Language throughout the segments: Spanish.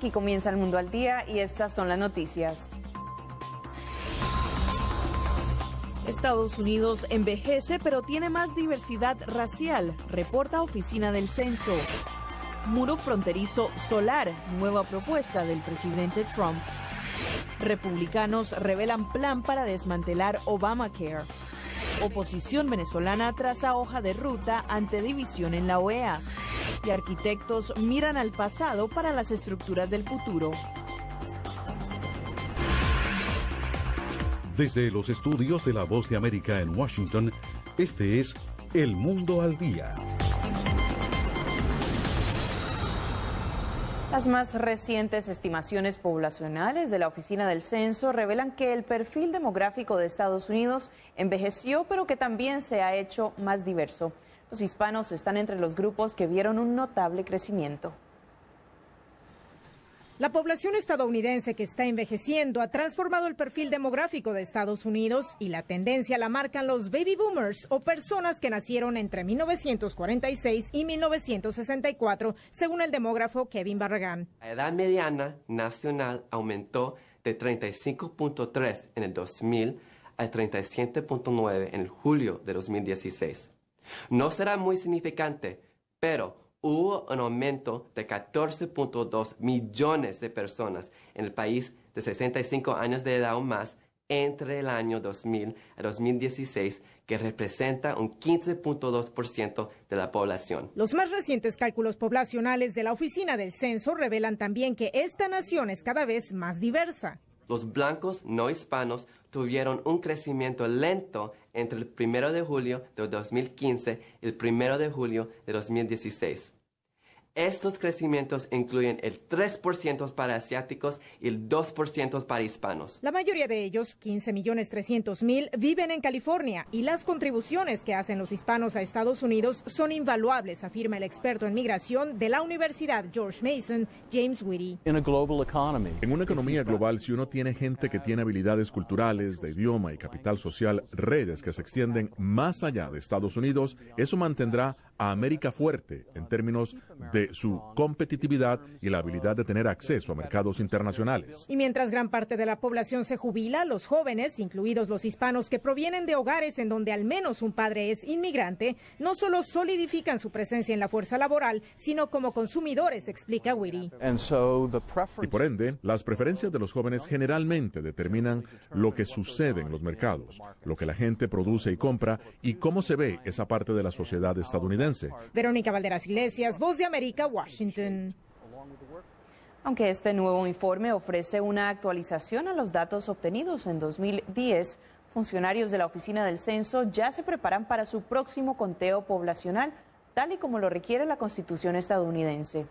Aquí comienza El Mundo al Día y estas son las noticias. Estados Unidos envejece, pero tiene más diversidad racial, reporta Oficina del Censo. Muro fronterizo solar, nueva propuesta del presidente Trump. Republicanos revelan plan para desmantelar Obamacare. Oposición venezolana traza hoja de ruta ante división en la OEA. Y arquitectos miran al pasado para las estructuras del futuro. Desde los estudios de La Voz de América en Washington, este es El Mundo al Día. Las más recientes estimaciones poblacionales de la Oficina del Censo revelan que el perfil demográfico de Estados Unidos envejeció, pero que también se ha hecho más diverso. Los hispanos están entre los grupos que vieron un notable crecimiento. La población estadounidense que está envejeciendo ha transformado el perfil demográfico de Estados Unidos y la tendencia la marcan los baby boomers o personas que nacieron entre 1946 y 1964, según el demógrafo Kevin Barragán. La edad mediana nacional aumentó de 35.3 en el 2000 a 37.9 en el julio de 2016. No será muy significante, pero hubo un aumento de 14.2 millones de personas en el país de 65 años de edad o más entre el año 2000 a 2016, que representa un 15.2% de la población. Los más recientes cálculos poblacionales de la Oficina del Censo revelan también que esta nación es cada vez más diversa. Los blancos no hispanos tuvieron un crecimiento lento entre el 1 de julio de 2015 y el 1 de julio de 2016. Estos crecimientos incluyen el 3% para asiáticos y el 2% para hispanos. La mayoría de ellos, 15.300.000, viven en California y las contribuciones que hacen los hispanos a Estados Unidos son invaluables, afirma el experto en migración de la Universidad George Mason, James Whitty. En una economía global, si uno tiene gente que tiene habilidades culturales, de idioma y capital social, redes que se extienden más allá de Estados Unidos, eso mantendrá a América fuerte en términos de su competitividad y la habilidad de tener acceso a mercados internacionales. Y mientras gran parte de la población se jubila, los jóvenes, incluidos los hispanos que provienen de hogares en donde al menos un padre es inmigrante, no solo solidifican su presencia en la fuerza laboral, sino como consumidores, explica Whitty. Y por ende, las preferencias de los jóvenes generalmente determinan lo que sucede en los mercados, lo que la gente produce y compra y cómo se ve esa parte de la sociedad estadounidense. Verónica Valderas Iglesias, Voz de América, Washington. Aunque este nuevo informe ofrece una actualización a los datos obtenidos en 2010, funcionarios de la Oficina del Censo ya se preparan para su próximo conteo poblacional, tal y como lo requiere la Constitución estadounidense.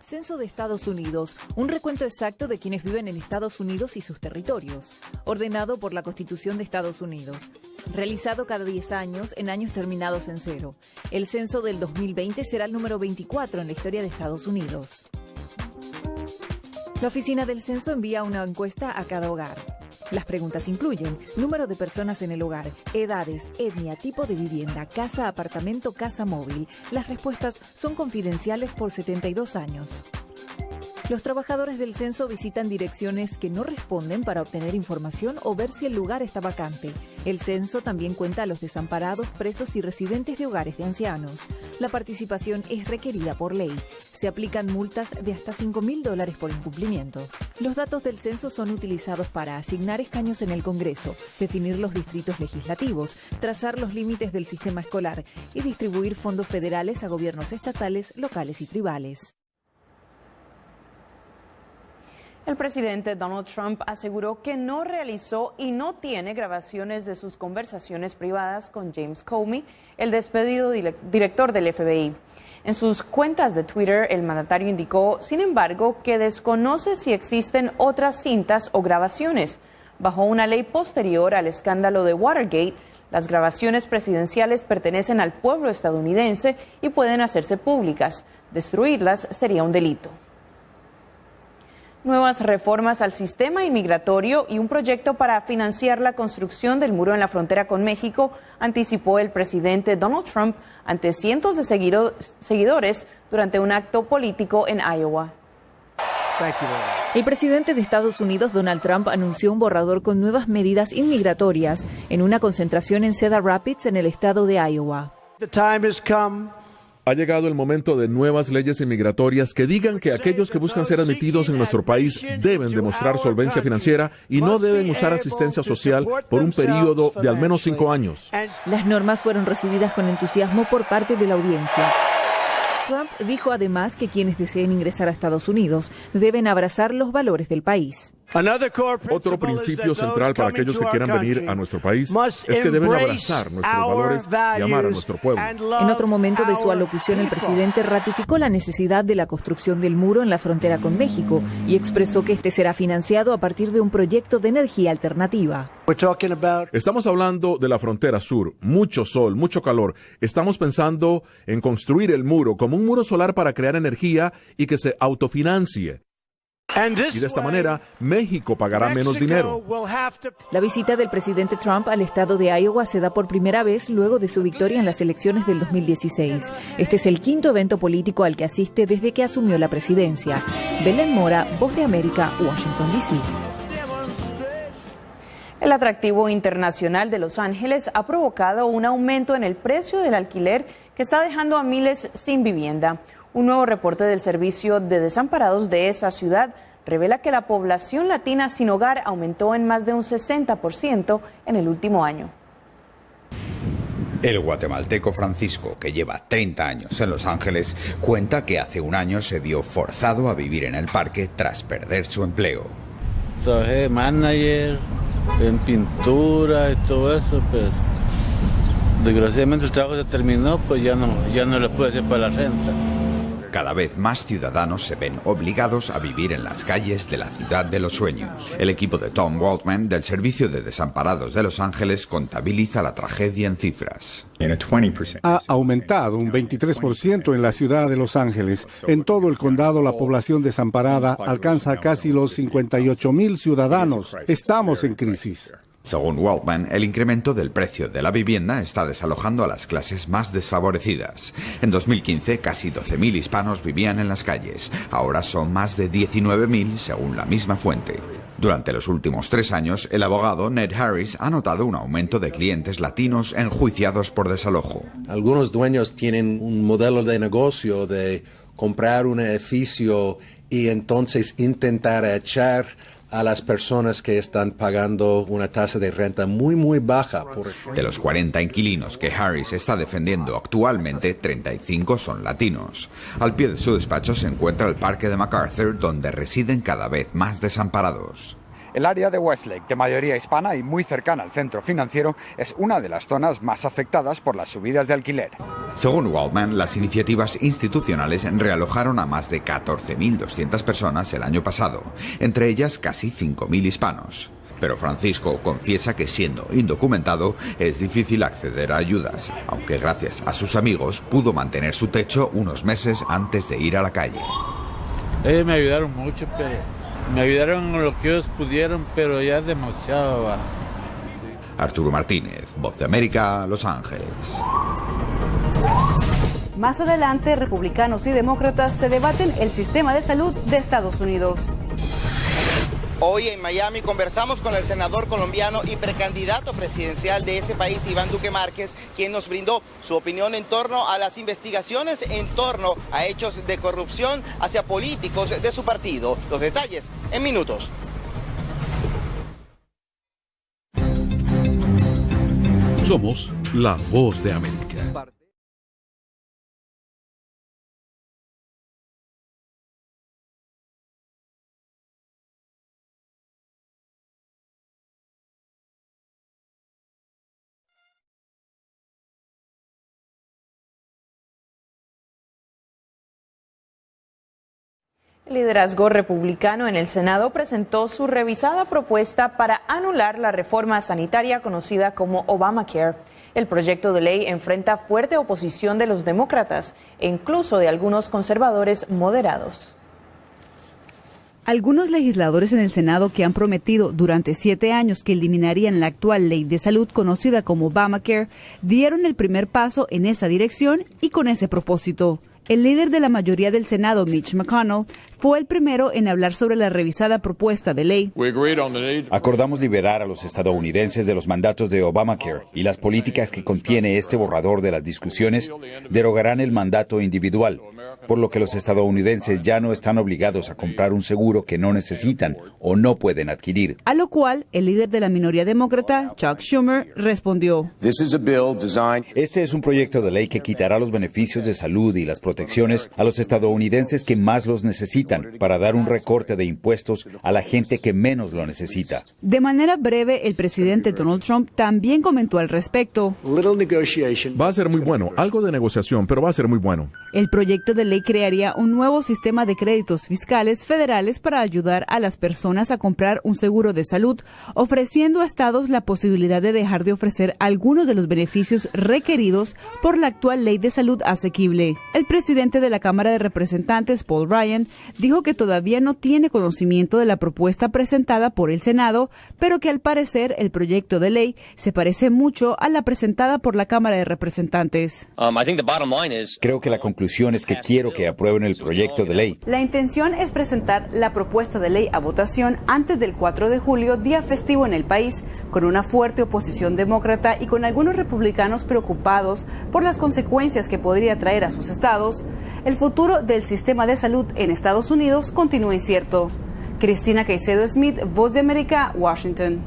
Censo de Estados Unidos, un recuento exacto de quienes viven en Estados Unidos y sus territorios, ordenado por la Constitución de Estados Unidos. Realizado cada 10 años en años terminados en 0. El censo del 2020 será el número 24 en la historia de Estados Unidos. La Oficina del Censo envía una encuesta a cada hogar. Las preguntas incluyen número de personas en el hogar, edades, etnia, tipo de vivienda, casa, apartamento, casa móvil. Las respuestas son confidenciales por 72 años. Los trabajadores del censo visitan direcciones que no responden para obtener información o ver si el lugar está vacante. El censo también cuenta a los desamparados, presos y residentes de hogares de ancianos. La participación es requerida por ley. Se aplican multas de hasta $5.000 por incumplimiento. Los datos del censo son utilizados para asignar escaños en el Congreso, definir los distritos legislativos, trazar los límites del sistema escolar y distribuir fondos federales a gobiernos estatales, locales y tribales. El presidente Donald Trump aseguró que no realizó y no tiene grabaciones de sus conversaciones privadas con James Comey, el despedido director del FBI. En sus cuentas de Twitter, el mandatario indicó, sin embargo, que desconoce si existen otras cintas o grabaciones. Bajo una ley posterior al escándalo de Watergate, las grabaciones presidenciales pertenecen al pueblo estadounidense y pueden hacerse públicas. Destruirlas sería un delito. Nuevas reformas al sistema inmigratorio y un proyecto para financiar la construcción del muro en la frontera con México anticipó el presidente Donald Trump ante cientos de seguidores durante un acto político en Iowa. El presidente de Estados Unidos, Donald Trump, anunció un borrador con nuevas medidas inmigratorias en una concentración en Cedar Rapids, en el estado de Iowa. Ha llegado el momento de nuevas leyes inmigratorias que digan que aquellos que buscan ser admitidos en nuestro país deben demostrar solvencia financiera y no deben usar asistencia social por un periodo de al menos 5 años. Las normas fueron recibidas con entusiasmo por parte de la audiencia. Trump dijo además que quienes deseen ingresar a Estados Unidos deben abrazar los valores del país. Otro principio central para aquellos que quieran venir a nuestro país es que deben abrazar nuestros valores y amar a nuestro pueblo. En otro momento de su alocución, el presidente ratificó la necesidad de la construcción del muro en la frontera con México y expresó que este será financiado a partir de un proyecto de energía alternativa. Estamos hablando de la frontera sur, mucho sol, mucho calor. Estamos pensando en construir el muro como un muro solar para crear energía y que se autofinancie. Y de esta manera, México pagará menos dinero. La visita del presidente Trump al estado de Iowa se da por primera vez luego de su victoria en las elecciones del 2016. Este es el quinto evento político al que asiste desde que asumió la presidencia. Belén Mora, Voz de América, Washington, D.C. El atractivo internacional de Los Ángeles ha provocado un aumento en el precio del alquiler que está dejando a miles sin vivienda. Un nuevo reporte del Servicio de Desamparados de esa ciudad revela que la población latina sin hogar aumentó en más de un 60% en el último año. El guatemalteco Francisco, que lleva 30 años en Los Ángeles, cuenta que hace un año se vio forzado a vivir en el parque tras perder su empleo. Trabajé de manager, en pintura y todo eso, pues desgraciadamente el trabajo se terminó, pues ya no lo puedo hacer para la renta. Cada vez más ciudadanos se ven obligados a vivir en las calles de la ciudad de los sueños. El equipo de Tom Waldman del Servicio de Desamparados de Los Ángeles contabiliza la tragedia en cifras. Ha aumentado un 23% en la ciudad de Los Ángeles. En todo el condado la población desamparada alcanza casi los 58,000 ciudadanos. Estamos en crisis. Según Waldman, el incremento del precio de la vivienda está desalojando a las clases más desfavorecidas. En 2015, casi 12.000 hispanos vivían en las calles. Ahora son más de 19.000, según la misma fuente. Durante los últimos 3 años, el abogado Ned Harris ha notado un aumento de clientes latinos enjuiciados por desalojo. Algunos dueños tienen un modelo de negocio de comprar un edificio y entonces intentar echar a las personas que están pagando una tasa de renta muy baja. De los 40 inquilinos que Harris está defendiendo actualmente, 35 son latinos. Al pie de su despacho se encuentra el Parque de MacArthur, donde residen cada vez más desamparados. El área de Westlake, de mayoría hispana y muy cercana al centro financiero, es una de las zonas más afectadas por las subidas de alquiler. Según Waldman, las iniciativas institucionales realojaron a más de 14.200 personas el año pasado, entre ellas casi 5.000 hispanos. Pero Francisco confiesa que siendo indocumentado es difícil acceder a ayudas, aunque gracias a sus amigos pudo mantener su techo unos meses antes de ir a la calle. Ellos me ayudaron mucho, pero me ayudaron en lo que ellos pudieron, pero ya es demasiado. Arturo Martínez, Voz de América, Los Ángeles. Más adelante, republicanos y demócratas se debaten el sistema de salud de Estados Unidos. Hoy en Miami conversamos con el senador colombiano y precandidato presidencial de ese país, Iván Duque Márquez, quien nos brindó su opinión en torno a las investigaciones en torno a hechos de corrupción hacia políticos de su partido. Los detalles en minutos. Somos la Voz de América. El liderazgo republicano en el Senado presentó su revisada propuesta para anular la reforma sanitaria conocida como Obamacare. El proyecto de ley enfrenta fuerte oposición de los demócratas e incluso de algunos conservadores moderados. Algunos legisladores en el Senado que han prometido durante 7 años que eliminarían la actual ley de salud conocida como Obamacare dieron el primer paso en esa dirección y con ese propósito. El líder de la mayoría del Senado, Mitch McConnell, fue el primero en hablar sobre la revisada propuesta de ley. Acordamos liberar a los estadounidenses de los mandatos de Obamacare y las políticas que contiene este borrador de las discusiones derogarán el mandato individual, por lo que los estadounidenses ya no están obligados a comprar un seguro que no necesitan o no pueden adquirir. A lo cual, el líder de la minoría demócrata, Chuck Schumer, respondió: Este es un proyecto de ley que quitará los beneficios de salud y las protecciones a los estadounidenses que más los necesitan, para dar un recorte de impuestos a la gente que menos lo necesita. De manera breve, el presidente Donald Trump también comentó al respecto. Va a ser muy bueno, algo de negociación, pero va a ser muy bueno. El proyecto de ley crearía un nuevo sistema de créditos fiscales federales para ayudar a las personas a comprar un seguro de salud, ofreciendo a estados la posibilidad de dejar de ofrecer algunos de los beneficios requeridos por la actual ley de salud asequible. El presidente de la Cámara de Representantes, Paul Ryan, dijo que todavía no tiene conocimiento de la propuesta presentada por el Senado, pero que al parecer el proyecto de ley se parece mucho a la presentada por la Cámara de Representantes. Creo que la conclusión es que quiero que aprueben el proyecto de ley. La intención es presentar la propuesta de ley a votación antes del 4 de julio, día festivo en el país, con una fuerte oposición demócrata y con algunos republicanos preocupados por las consecuencias que podría traer a sus estados. El futuro del sistema de salud en Estados Unidos continúa incierto. Cristina Caicedo Smith, Voz de América, Washington.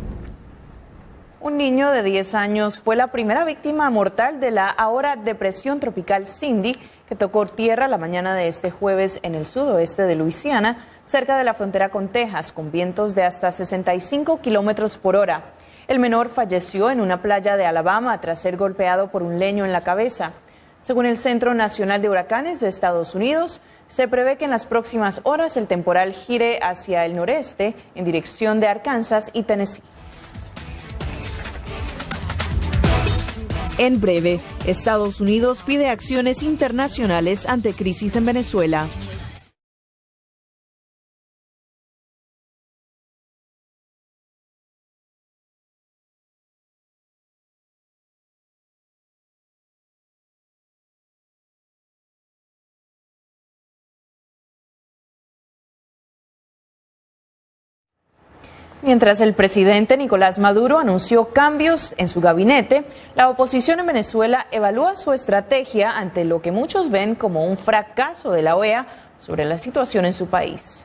Un niño de 10 años fue la primera víctima mortal de la ahora depresión tropical Cindy, que tocó tierra la mañana de este jueves en el sudoeste de Luisiana, cerca de la frontera con Texas, con vientos de hasta 65 kilómetros por hora. El menor falleció en una playa de Alabama tras ser golpeado por un leño en la cabeza. Según el Centro Nacional de Huracanes de Estados Unidos, se prevé que en las próximas horas el temporal gire hacia el noreste en dirección de Arkansas y Tennessee. En breve, Estados Unidos pide acciones internacionales ante crisis en Venezuela. Mientras el presidente Nicolás Maduro anunció cambios en su gabinete, la oposición en Venezuela evalúa su estrategia ante lo que muchos ven como un fracaso de la OEA sobre la situación en su país.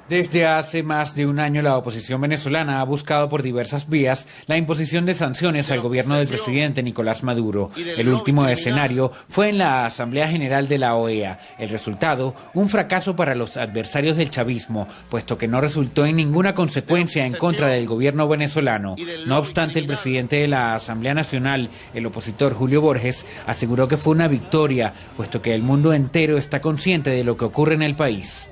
Desde hace más de un año, la oposición venezolana ha buscado por diversas vías la imposición de sanciones al gobierno del presidente Nicolás Maduro. El último escenario fue en la Asamblea General de la OEA. El resultado, un fracaso para los adversarios del chavismo, puesto que no resultó en ninguna consecuencia en contra del gobierno venezolano. No obstante, el presidente de la Asamblea Nacional, el opositor Julio Borges, aseguró que fue una victoria, puesto que el mundo entero está consciente de lo que ocurre en el país.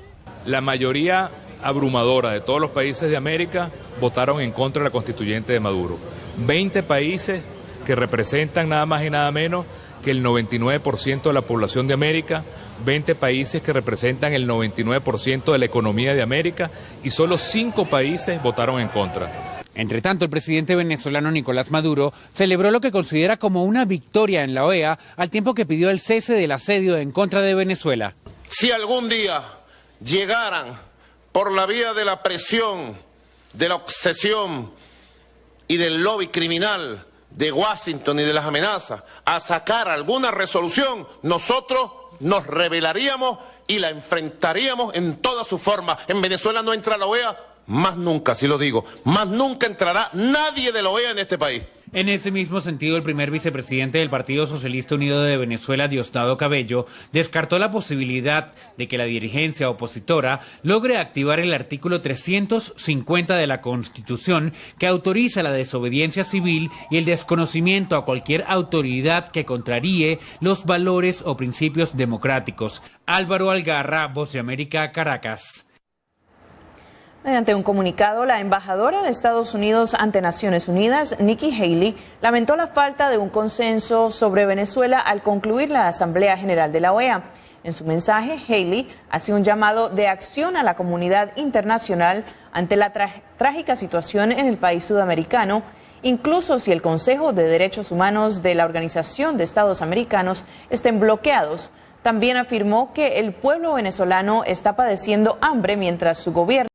La mayoría abrumadora de todos los países de América votaron en contra de la constituyente de Maduro. 20 países que representan nada más y nada menos que el 99% de la población de América, 20 países que representan el 99% de la economía de América y solo 5 países votaron en contra. Entre tanto, el presidente venezolano Nicolás Maduro celebró lo que considera como una victoria en la OEA, al tiempo que pidió el cese del asedio en contra de Venezuela. Si algún día llegaran por la vía de la presión, de la obsesión y del lobby criminal de Washington y de las amenazas a sacar alguna resolución, nosotros nos rebelaríamos y la enfrentaríamos en toda su forma. En Venezuela no entra la OEA, más nunca, así lo digo, más nunca entrará nadie de la OEA en este país. En ese mismo sentido, el primer vicepresidente del Partido Socialista Unido de Venezuela, Diosdado Cabello, descartó la posibilidad de que la dirigencia opositora logre activar el artículo 350 de la Constitución, que autoriza la desobediencia civil y el desconocimiento a cualquier autoridad que contraríe los valores o principios democráticos. Álvaro Algarra, Voz de América, Caracas. Mediante un comunicado, la embajadora de Estados Unidos ante Naciones Unidas, Nikki Haley, lamentó la falta de un consenso sobre Venezuela al concluir la Asamblea General de la OEA. En su mensaje, Haley hace un llamado de acción a la comunidad internacional ante la trágica situación en el país sudamericano, incluso si el Consejo de Derechos Humanos de la Organización de Estados Americanos estén bloqueados. También afirmó que el pueblo venezolano está padeciendo hambre mientras su gobierno